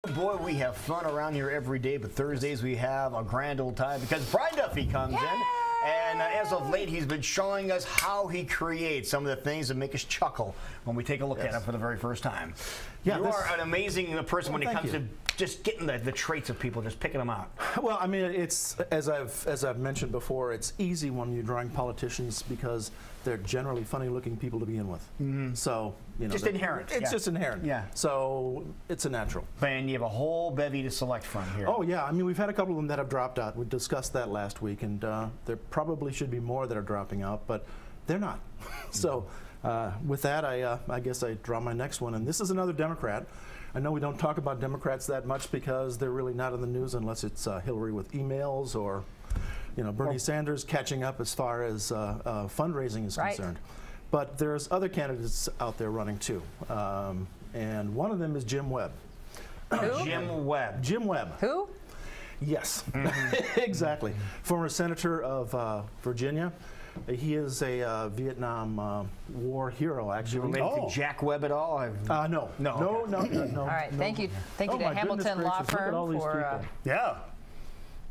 Boy, we have fun around here every day, but Thursdays we have a grand old time because Brian Duffy comes in. And as of late, he's been showing us how he creates some of the things that make us chuckle when we take a look at him for the very first time. Yeah, you are an amazing person when it comes to just getting the traits of people, just picking them out. Well, I mean, it's as I've mentioned before, it's easy when you're drawing politicians because they're generally funny-looking people to begin with. Mm-hmm. So you know, just inherent. It's just inherent. Yeah. So it's a natural. And you have a whole bevy to select from here. Oh yeah, I mean, we've had a couple of them that have dropped out. We discussed that last week, and there probably should be more that are dropping out, but they're not. So with that, I guess I draw my next one, and this is another Democrat. I know we don't talk about Democrats that much because they're really not in the news unless it's Hillary with emails or, you know, Bernie Sanders catching up as far as fundraising is concerned. But there's other candidates out there running too, and one of them is Jim Webb. Who? Jim Webb. Jim Webb. Who? Yes, exactly. Former senator of Virginia. He is a Vietnam War hero, actually. Related to Jack Webb at all? No. All right, thank you to Hamilton Law Firm for. Yeah.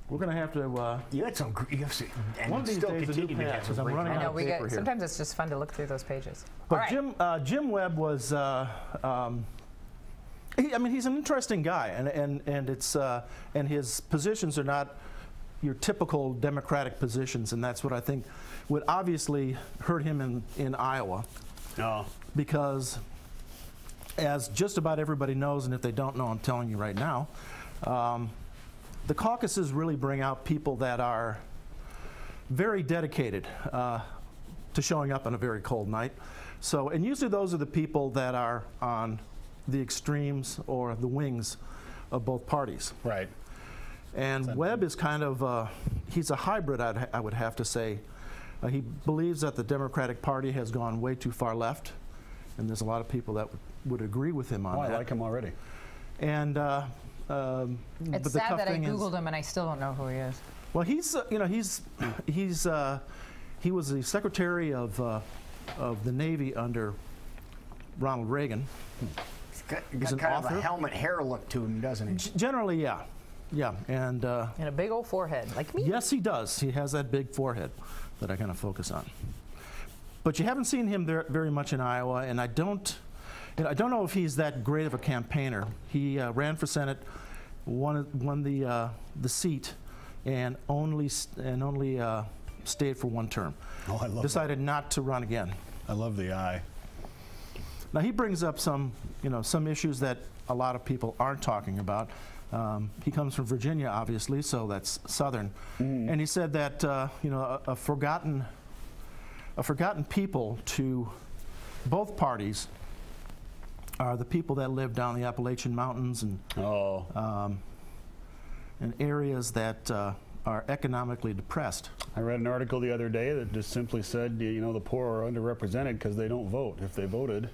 We're going to have to. You had some. One of these days, a new pass, because I'm running out of paper here. Sometimes it's just fun to look through those pages. But Jim Webb was. I mean, he's an interesting guy, and his positions are not your typical Democratic positions, and that's what I think would obviously hurt him in Iowa. No. Because, as just about everybody knows, and if they don't know, I'm telling you right now, the caucuses really bring out people that are very dedicated to showing up on a very cold night. So, and usually those are the people that are on the extremes or the wings of both parties. Right. And Webb is kind of, he's a hybrid, I would have to say. He believes that the Democratic Party has gone way too far left, and there's a lot of people that would agree with him on that. I like him already. And it's sad that I Googled him and I still don't know who he is. Well, he's, you know, he was the Secretary of the Navy under Ronald Reagan. He's got kind of a helmet hair look to him, doesn't he? Generally, yeah. Yeah, and a big old forehead, like me. Yes, he does. He has that big forehead that I kind of focus on. But you haven't seen him there very much in Iowa, and I don't know if he's that great of a campaigner. He ran for Senate, won the seat, and only stayed for one term. Oh, I love Decided not to run again. I love the eye. Now he brings up some issues that a lot of people aren't talking about. He comes from Virginia, obviously, so that's Southern. And he said that a forgotten people to both parties are the people that live down the Appalachian Mountains and areas that are economically depressed. I read an article the other day that just simply said, you know, the poor are underrepresented because they don't vote. If they voted.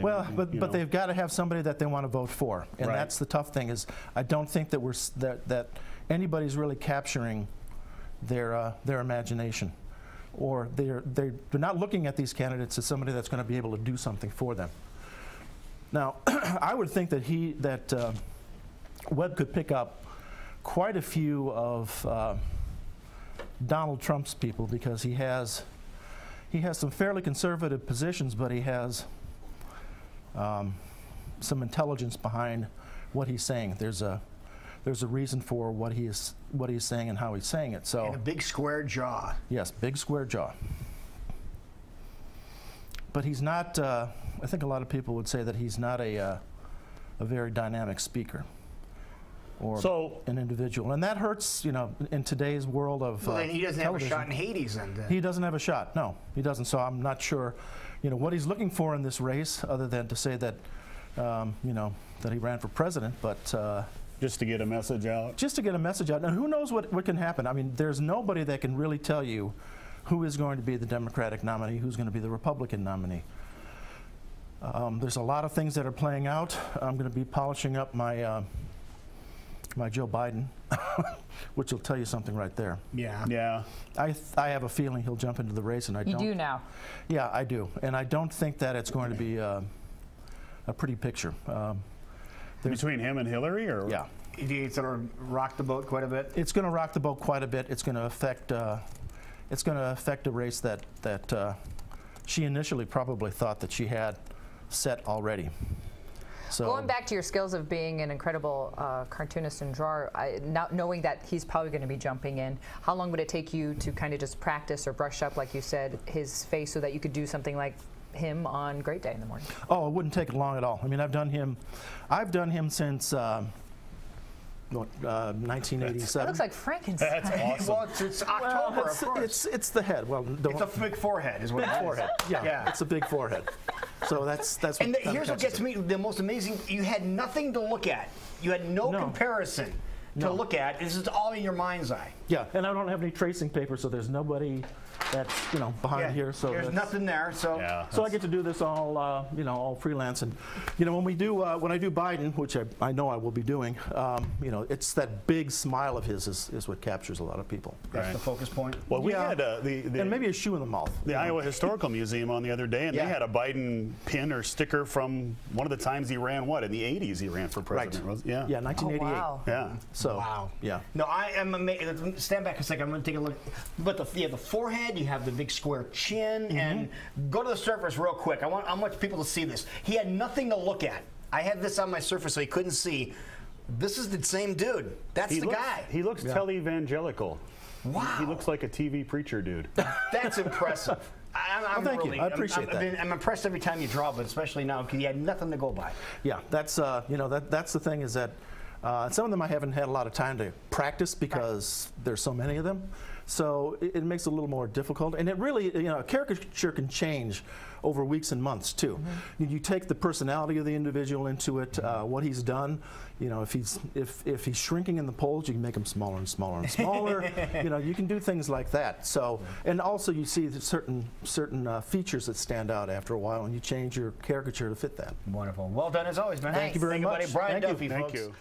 But they've got to have somebody that they want to vote for, and that's the tough thing. Is I don't think that that anybody's really capturing their imagination, or they're not looking at these candidates as somebody that's going to be able to do something for them. Now, I would think that Webb could pick up quite a few of Donald Trump's people because he has some fairly conservative positions, but he has some intelligence behind what he's saying. There's a reason for what he's saying and how he's saying it. So, and a big square jaw. Yes, big square jaw. But he's not. I think a lot of people would say that he's not a very dynamic speaker or an individual, and that hurts. You know, in today's world of and he doesn't television. have a shot in Hades, and he doesn't have a shot. No, he doesn't. So I'm not sure. You know what he's looking for in this race, other than to say that, you know, that he ran for president, but just to get a message out. Just to get a message out, and who knows what can happen? I mean, there's nobody that can really tell you who is going to be the Democratic nominee, who's going to be the Republican nominee. There's a lot of things that are playing out. I'm going to be polishing up my my Joe Biden, which will tell you something right there. Yeah. Yeah. I have a feeling he'll jump into the race, and I don't. You do now. Yeah, I do, and I don't think that it's going to be a pretty picture. Between him and Hillary, or Yeah. It's sort of rocked the boat quite a bit. It's going to rock the boat quite a bit. It's going to affect. It's going to affect a race that she initially probably thought that she had set already. So going back to your skills of being an incredible cartoonist and drawer, not knowing that he's probably going to be jumping in, how long would it take you to kind of just practice or brush up, like you said, his face so that you could do something like him on Great Day in the morning? Oh, it wouldn't take long at all. I mean, I've done him since 1987. That looks like Frankenstein. That's awesome. Well, it's October, of course. It's the head. Well, It's a big forehead, is what it is. big forehead. Yeah, it's a big forehead. So that's what And kinda here's what catches gets me the most amazing. You had nothing to look at. You had no comparison to look at. This is all in your mind's eye. Yeah, and I don't have any tracing paper, so there's nobody that's behind here. So there's nothing there. So so I get to do this all all freelance. And when I do Biden, which I know I will be doing, it's that big smile of his is what captures a lot of people. that's the focus point. Well, we had and maybe a shoe in the mouth. the Iowa Historical Museum on the other day, and they had a Biden pin or sticker from one of the times he ran. What, in the 80s he ran for president? Right. Yeah. Yeah, 1988. Oh, wow. Yeah. So Wow. yeah. No, I am amazed. Stand back a second. I'm going to take a look. But you have the forehead, you have the big square chin, and go to the surface real quick. I want people to see this. He had nothing to look at. I had this on my surface so he couldn't see. This is the same dude. That's the guy. He looks televangelical. Wow. He looks like a TV preacher dude. That's impressive. Thank you. I appreciate that. I'm impressed every time you draw, but especially now because he had nothing to go by. Yeah, that's that's the thing is that some of them I haven't had a lot of time to practice because there's so many of them. So it makes it a little more difficult, and it really, a caricature can change over weeks and months too. You take the personality of the individual into it, what he's done. If he's shrinking in the polls, you can make him smaller and smaller and smaller. You can do things like that. So, and also you see certain features that stand out after a while, and you change your caricature to fit that. Wonderful. Well done as always, man. Thank you very much. Brian Thank you. Duffy, Thank folks. you.